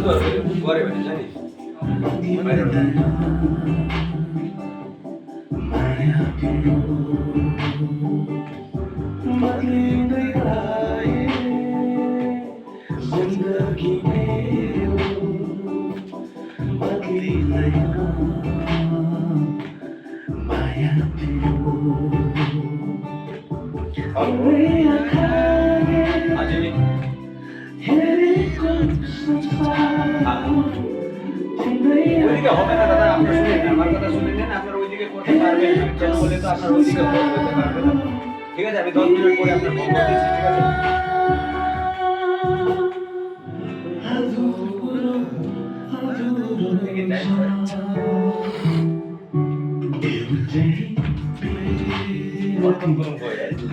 ঘরে বেড়ে জানি ওইদিকে হবে না দাদা, আপনার শুনেন না, আমার কথা শুনে নেন, আপনার ওইদিকে করতে পারবেন না, কেন বলে তো আপনার ওইদিকে করতে পারবেন না। ঠিক আছে, আমি 10 মিনিট পরে আপনার ফোন করতেছি, ঠিক আছে? বর্তমান কোনো বই আছে?